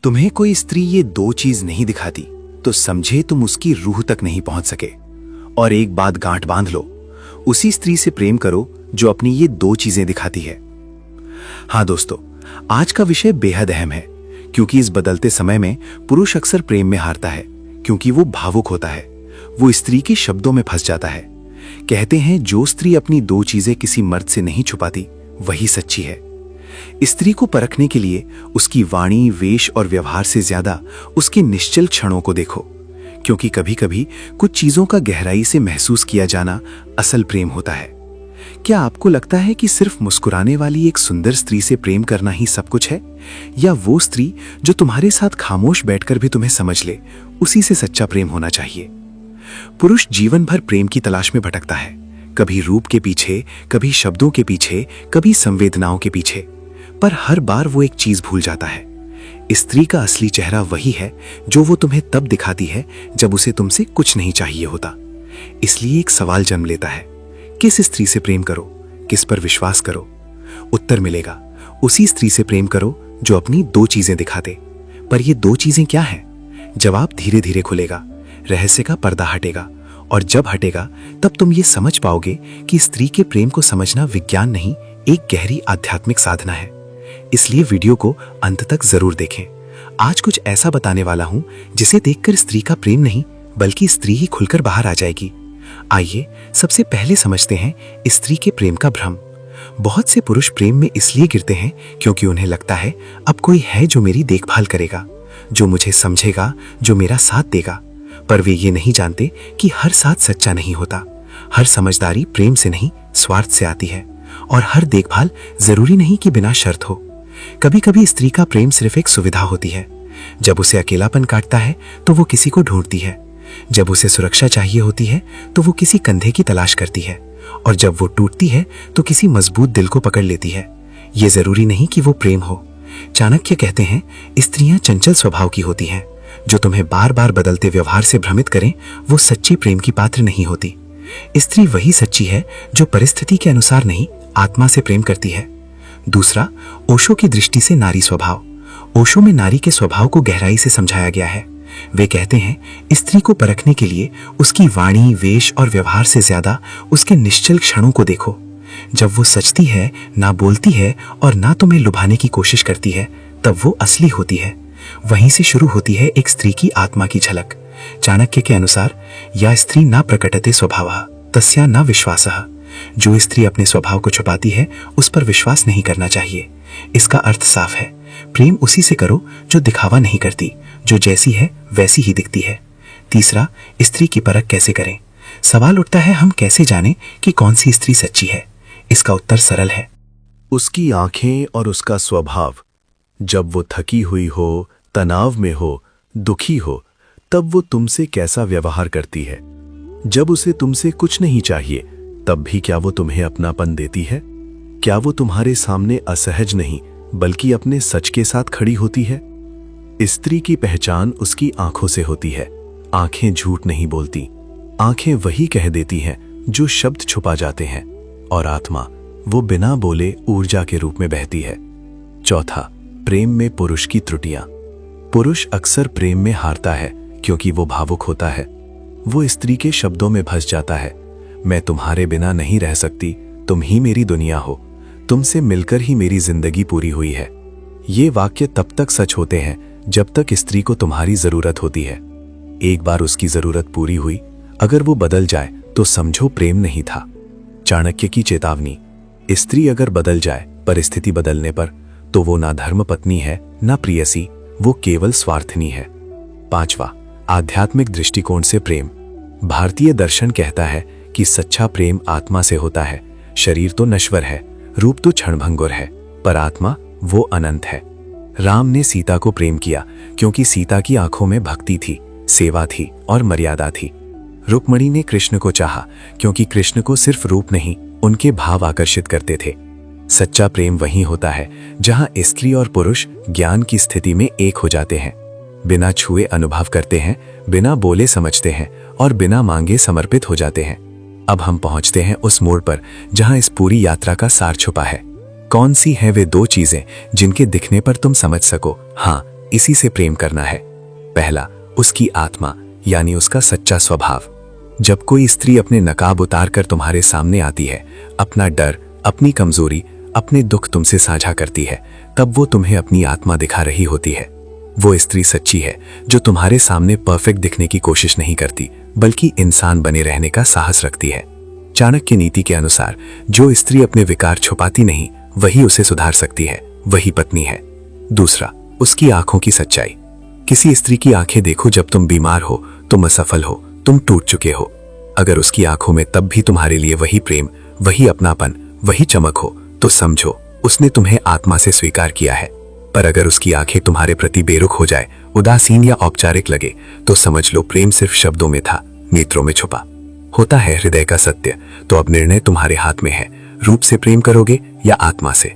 तुम्हें कोई स्त्री ये दो चीज नहीं दिखाती तो समझे तुम उसकी रूह तक नहीं पहुंच सके। और एक बात गांठ बांध लो, उसी स्त्री से प्रेम करो जो अपनी ये दो चीजें दिखाती है। हाँ दोस्तों, आज का विषय बेहद अहम है क्योंकि इस बदलते समय में पुरुष अक्सर प्रेम में हारता है क्योंकि वो भावुक होता है, वो स्त्री के शब्दों में फंस जाता है। कहते हैं जो स्त्री अपनी दो चीजें किसी मर्द से नहीं छुपाती वही सच्ची है। स्त्री को परखने के लिए उसकी वाणी, वेश और व्यवहार से ज्यादा उसके निश्चल क्षणों को देखो, क्योंकि कभी कभी कुछ चीजों का गहराई से महसूस किया जाना असल प्रेम होता है। क्या आपको लगता है कि सिर्फ मुस्कुराने वाली एक सुंदर स्त्री से प्रेम करना ही सब कुछ है, या वो स्त्री जो तुम्हारे साथ खामोश बैठकर भी तुम्हें समझ ले, उसी से सच्चा प्रेम होना चाहिए? पुरुष जीवन भर प्रेम की तलाश में भटकता है, कभी रूप के पीछे, कभी शब्दों के पीछे, कभी संवेदनाओं के पीछे, पर हर बार वो एक चीज भूल जाता है। स्त्री का असली चेहरा वही है जो वो तुम्हें तब दिखाती है जब उसे तुमसे कुछ नहीं चाहिए होता। इसलिए एक सवाल जन्म लेता है, किस स्त्री से प्रेम करो, किस पर विश्वास करो? उत्तर मिलेगा, उसी स्त्री से प्रेम करो जो अपनी दो चीजें दिखा दे। पर ये दो चीजें क्या हैं? जवाब धीरे धीरे खुलेगा, रहस्य का पर्दा हटेगा, और जब हटेगा तब तुम ये समझ पाओगे कि स्त्री के प्रेम को समझना विज्ञान नहीं, एक गहरी आध्यात्मिक साधना है। इसलिए वीडियो को अंत तक जरूर देखें। आज कुछ ऐसा बताने वाला हूं जिसे देखकर स्त्री का प्रेम नहीं बल्कि स्त्री ही खुलकर बाहर आ जाएगी। आइए सबसे पहले समझते हैं स्त्री के प्रेम का भ्रम। बहुत से पुरुष प्रेम में इसलिए गिरते हैं क्योंकि उन्हें लगता है अब कोई है जो मेरी देखभाल करेगा, जो मुझे समझेगा, जो मेरा साथ देगा। पर वे ये नहीं जानते कि हर साथ सच्चा नहीं होता। हर समझदारी प्रेम से नहीं, स्वार्थ से आती है, और हर देखभाल जरूरी नहीं कि बिना शर्त हो। कभी कभी स्त्री का प्रेम सिर्फ एक सुविधा होती है। जब उसे अकेलापन काटता है तो वो किसी को ढूंढती है, जब उसे सुरक्षा चाहिए होती है तो वो किसी कंधे की तलाश करती है, और जब वो टूटती है तो किसी मजबूत दिल को पकड़ लेती है। ये जरूरी नहीं कि वो प्रेम हो। चाणक्य कहते हैं, स्त्रियां चंचल स्वभाव की होती हैं। जो तुम्हें बार बार बदलते व्यवहार से भ्रमित करें वो सच्चे प्रेम की पात्र नहीं होती। स्त्री वही सच्ची है जो परिस्थिति के अनुसार नहीं, आत्मा से प्रेम करती है। दूसरा, ओशो की दृष्टि से नारी स्वभाव। ओशो में नारी के स्वभाव को गहराई से समझाया गया है। वे कहते हैं, स्त्री को परखने के लिए उसकी वाणी, वेश और व्यवहार से ज्यादा उसके निश्चल क्षणों को देखो। जब वो सचती है, ना बोलती है और ना तुम्हें लुभाने की कोशिश करती है, तब वो असली होती है। वहीं से शुरू होती है एक स्त्री की आत्मा की झलक। चाणक्य के अनुसार, या स्त्री ना प्रकटते स्वभावः तस्या न विश्वासः। जो स्त्री अपने स्वभाव को छुपाती है उस पर विश्वास नहीं करना चाहिए। इसका अर्थ साफ है, प्रेम उसी से करो जो दिखावा नहीं करती, जो जैसी है वैसी ही दिखती है। तीसरा, स्त्री की परख कैसे करें? सवाल उठता है, हम कैसे जानें कि कौन सी स्त्री सच्ची है? इसका उत्तर सरल है, उसकी आंखें और उसका स्वभाव। जब वो थकी हुई हो, तनाव में हो, दुखी हो, तब वो तुमसे कैसा व्यवहार करती है। जब उसे तुमसे कुछ नहीं चाहिए तब भी क्या वो तुम्हें अपनापन देती है? क्या वो तुम्हारे सामने असहज नहीं बल्कि अपने सच के साथ खड़ी होती है? स्त्री की पहचान उसकी आंखों से होती है। आंखें झूठ नहीं बोलती, आंखें वही कह देती हैं जो शब्द छुपा जाते हैं, और आत्मा वो बिना बोले ऊर्जा के रूप में बहती है। चौथा, प्रेम में पुरुष की त्रुटियां। पुरुष अक्सर प्रेम में हारता है क्योंकि वो भावुक होता है। वो स्त्री के शब्दों में फंस जाता है, मैं तुम्हारे बिना नहीं रह सकती, तुम ही मेरी दुनिया हो, तुमसे मिलकर ही मेरी जिंदगी पूरी हुई है। ये वाक्य तब तक सच होते हैं जब तक स्त्री को तुम्हारी जरूरत होती है। एक बार उसकी जरूरत पूरी हुई, अगर वो बदल जाए तो समझो प्रेम नहीं था। चाणक्य की चेतावनी, स्त्री अगर बदल जाए परिस्थिति बदलने पर, तो वो ना धर्मपत्नी है ना प्रियसी, वो केवल स्वार्थनी है। पांचवा, आध्यात्मिक दृष्टिकोण से प्रेम। भारतीय दर्शन कहता है कि सच्चा प्रेम आत्मा से होता है। शरीर तो नश्वर है, रूप तो क्षणभंगुर है, पर आत्मा वो अनंत है। राम ने सीता को प्रेम किया क्योंकि सीता की आंखों में भक्ति थी, सेवा थी और मर्यादा थी। रुक्मणी ने कृष्ण को चाहा क्योंकि कृष्ण को सिर्फ रूप नहीं, उनके भाव आकर्षित करते थे। सच्चा प्रेम वही होता है जहां स्त्री और पुरुष ज्ञान की स्थिति में एक हो जाते हैं, बिना छुए अनुभव करते हैं, बिना बोले समझते हैं और बिना मांगे समर्पित हो जाते हैं। अब हम पहुंचते हैं उस मोड़ पर जहां इस पूरी यात्रा का सार छुपा है। कौन सी हैं वे दो चीजें जिनके दिखने पर तुम समझ सको, हाँ इसी से प्रेम करना है। पहला, उसकी आत्मा यानी उसका सच्चा स्वभाव। जब कोई स्त्री अपने नकाब उतारकर तुम्हारे सामने आती है, अपना डर, अपनी कमजोरी, अपने दुख तुमसे साझा करती है, तब वो तुम्हें अपनी आत्मा दिखा रही होती है। वो स्त्री सच्ची है जो तुम्हारे सामने परफेक्ट दिखने की कोशिश नहीं करती, बल्कि इंसान बने रहने का साहस रखती है। चाणक्य नीति के अनुसार जो स्त्री अपने विकार छुपाती नहीं, वही उसे सुधार सकती है, वही पत्नी है। दूसरा, उसकी आंखों की सच्चाई। किसी स्त्री की आंखें देखो जब तुम बीमार हो, तुम असफल हो, तुम टूट चुके हो। अगर उसकी आंखों में तब भी तुम्हारे लिए वही प्रेम, वही अपनापन, वही चमक हो, तो समझो उसने तुम्हें आत्मा से स्वीकार किया है। पर अगर उसकी आंखें तुम्हारे प्रति बेरुख हो जाए, उदासीन या औपचारिक लगे, तो समझ लो प्रेम सिर्फ शब्दों में था, नेत्रों में छुपा। होता है हृदय का सत्य। तो अब निर्णय तुम्हारे हाथ में है। रूप से प्रेम करोगे या आत्मा से?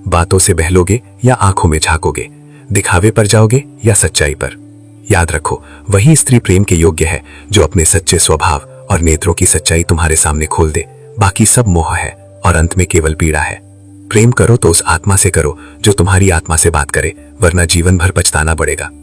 बातों से बहलोगे या आंखों में झांकोगे? दिखावे पर जाओगे या सच्चाई पर? याद रखो, वही स्त्री प्रेम के योग्य है जो अपने सच्चे स्वभाव और नेत्रों की सच्चाई तुम्हारे सामने खोल दे। बाकी सब मोह है और अंत में केवल पीड़ा है। प्रेम करो तो उस आत्मा से करो जो तुम्हारी आत्मा से बात करे, वरना जीवन भर पछताना पड़ेगा।